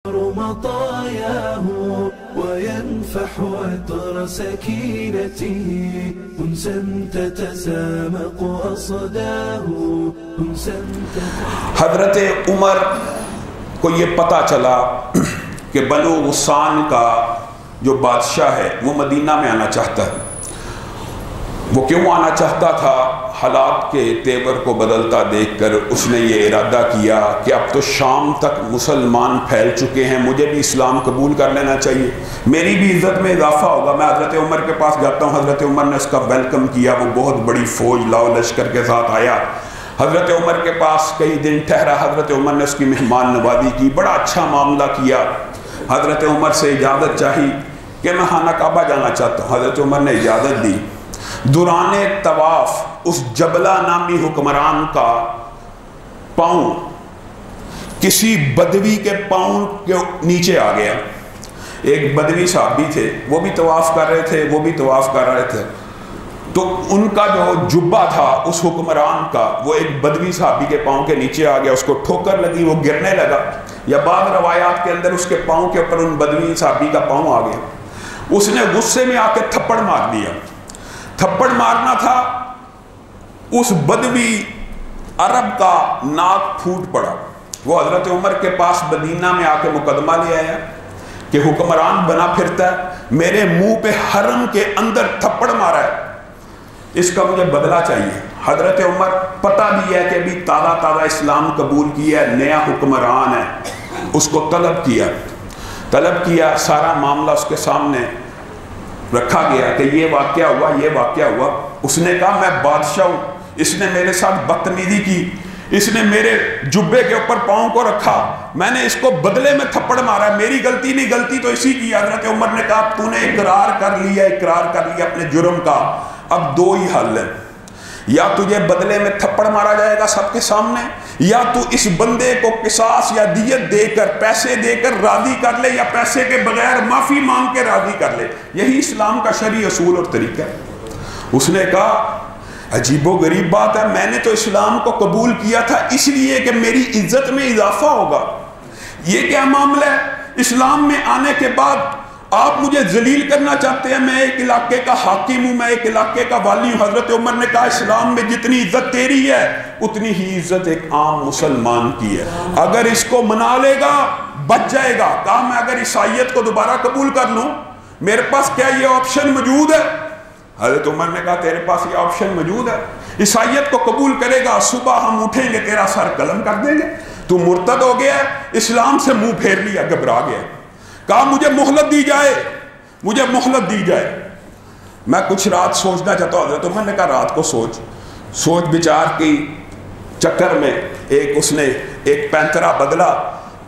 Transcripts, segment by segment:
مطاياه وينفح عطر سكينته أنسا تتسامق أصداه أنسا حضرت عمر کو یہ پتہ چلا کہ بنو غسان کا جو بادشاہ ہے وہ مدینہ میں آنا چاہتا ہے۔ وہ کیوں آنا چاہتا تھا؟ حالات کے تیور کو بدلتا دیکھ کر اس نے یہ ارادہ کیا کہ اب تو شام تک مسلمان پھیل چکے ہیں، مجھے بھی اسلام قبول کر لینا چاہیے، میری بھی عزت میں اضافہ ہوگا۔ میں حضرت عمر کے پاس جاتا ہوں، حضرت عمر نے اس کا ویلکم کیا، وہ بہت بڑی فوج لاؤ لشکر کے ساتھ آیا، حضرت عمر کے پاس کئی دن ٹھہرا، حضرت عمر نے اس کی مہمان نوازی کی، بڑا اچھا معاملہ کیا۔ حضرت عمر سے اجازت چاہی کہ میں خانہ کعبہ جانا چاہتا ہوں، حضرت عمر نے اجازت دی۔ دوران طواف اس جبلہ نامی حکمران کا پاؤں کسی بدوی کے پاؤں کے نیچے آ گیا۔ ایک بدوی صحابی تھے، وہ بھی طواف کر رہے تھے، وہ بھی طواف کر رہے تھے، تو ان کا جو جبہ تھا اس حکمران کا وہ ایک بدوی صحابی کے پاؤں کے نیچے آ گیا، اس کو ٹھوکر لگی، وہ گرنے لگا، یا بعض روایات کے اندر اس کے پاؤں کے اوپر ان بدوی صحابی کا پاؤں آ گیا۔ اس نے غصے میں آ کے تھپڑ مار دیا۔ تھپڑ مارنا تھا، اس بدوی عرب کا ناک پھوٹ پڑا۔ وہ حضرت عمر کے پاس مدینہ میں آ کے مقدمہ لے آیا کہ حکمران بنا پھرتا ہے، میرے منہ پہ حرم کے اندر تھپڑ مارا ہے، اس کا مجھے بدلہ چاہیے۔ حضرت عمر پتہ بھی ہے کہ ابھی تازہ اسلام قبول کیا ہے، نیا حکمران ہے، اس کو طلب کیا، سارا معاملہ اس کے سامنے رکھا گیا کہ یہ واقعہ ہوا۔ اس نے کہا میں بادشاہ ہوں، اس نے میرے ساتھ بدتمیزی کی، اس نے میرے جبے کے اوپر پاؤں کو رکھا، میں نے اس کو بدلے میں تھپڑ مارا، میری غلطی نہیں، غلطی تو اسی کی۔ حضرت عمر نے کہا تو نے اقرار کر لیا اپنے جرم کا، اب دو ہی حل ہے، یا تجھے بدلے میں تھپڑ مارا جائے گا سب کے سامنے، یا تو اس بندے کو قصاص یا دیت دے کر پیسے دے کر راضی کر لے، یا پیسے کے بغیر معافی مانگ کے راضی کر لے، یہی اسلام کا شرعی اصول اور طریقہ ہے۔ اس نے کہا عجیب و غریب بات ہے، میں نے تو اسلام کو قبول کیا تھا اس لیے کہ میری عزت میں اضافہ ہوگا، یہ کیا معاملہ ہے؟ اسلام میں آنے کے بعد آپ مجھے ذلیل کرنا چاہتے ہیں، میں ایک علاقے کا حاکم ہوں، میں ایک علاقے کا والی ہوں۔ حضرت عمر نے کہا اسلام میں جتنی عزت تیری ہے اتنی ہی عزت ایک عام مسلمان کی ہے، اگر اس کو منا لے گا بچ جائے گا۔ کہا میں اگر عیسائیت کو دوبارہ قبول کر لوں، میرے پاس کیا یہ آپشن موجود ہے؟ حضرت عمر نے کہا تیرے پاس یہ آپشن موجود ہے، عیسائیت کو قبول کرے گا، صبح ہم اٹھیں گے تیرا سر قلم کر دیں گے، تو مرتد ہو گیا ہے، اسلام سے منہ پھیر لیا، گھبرا گیا۔ کہا مجھے مہلت دی جائے، میں کچھ رات سوچنا چاہتا ہوں۔ حضرت عمر نے کہا رات کو سوچ بچار کی چکر میں اس نے ایک پینترا بدلا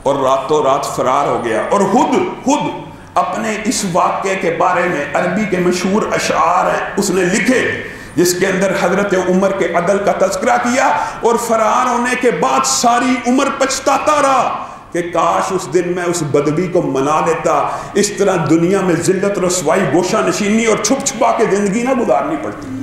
اور راتوں رات فرار ہو گیا، اور خود اپنے اس واقعے کے بارے میں عربی کے مشہور اشعار ہیں اس نے لکھے، جس کے اندر حضرت عمر کے عدل کا تذکرہ کیا، اور فرار ہونے کے بعد ساری عمر پچھتاتا رہا کہ کاش اس دن میں اس بدوی کو منا لیتا، اس طرح دنیا میں ذلت رسوائی گوشہ نشینی اور چھپ چھپا کے زندگی نہ گزارنی پڑتی۔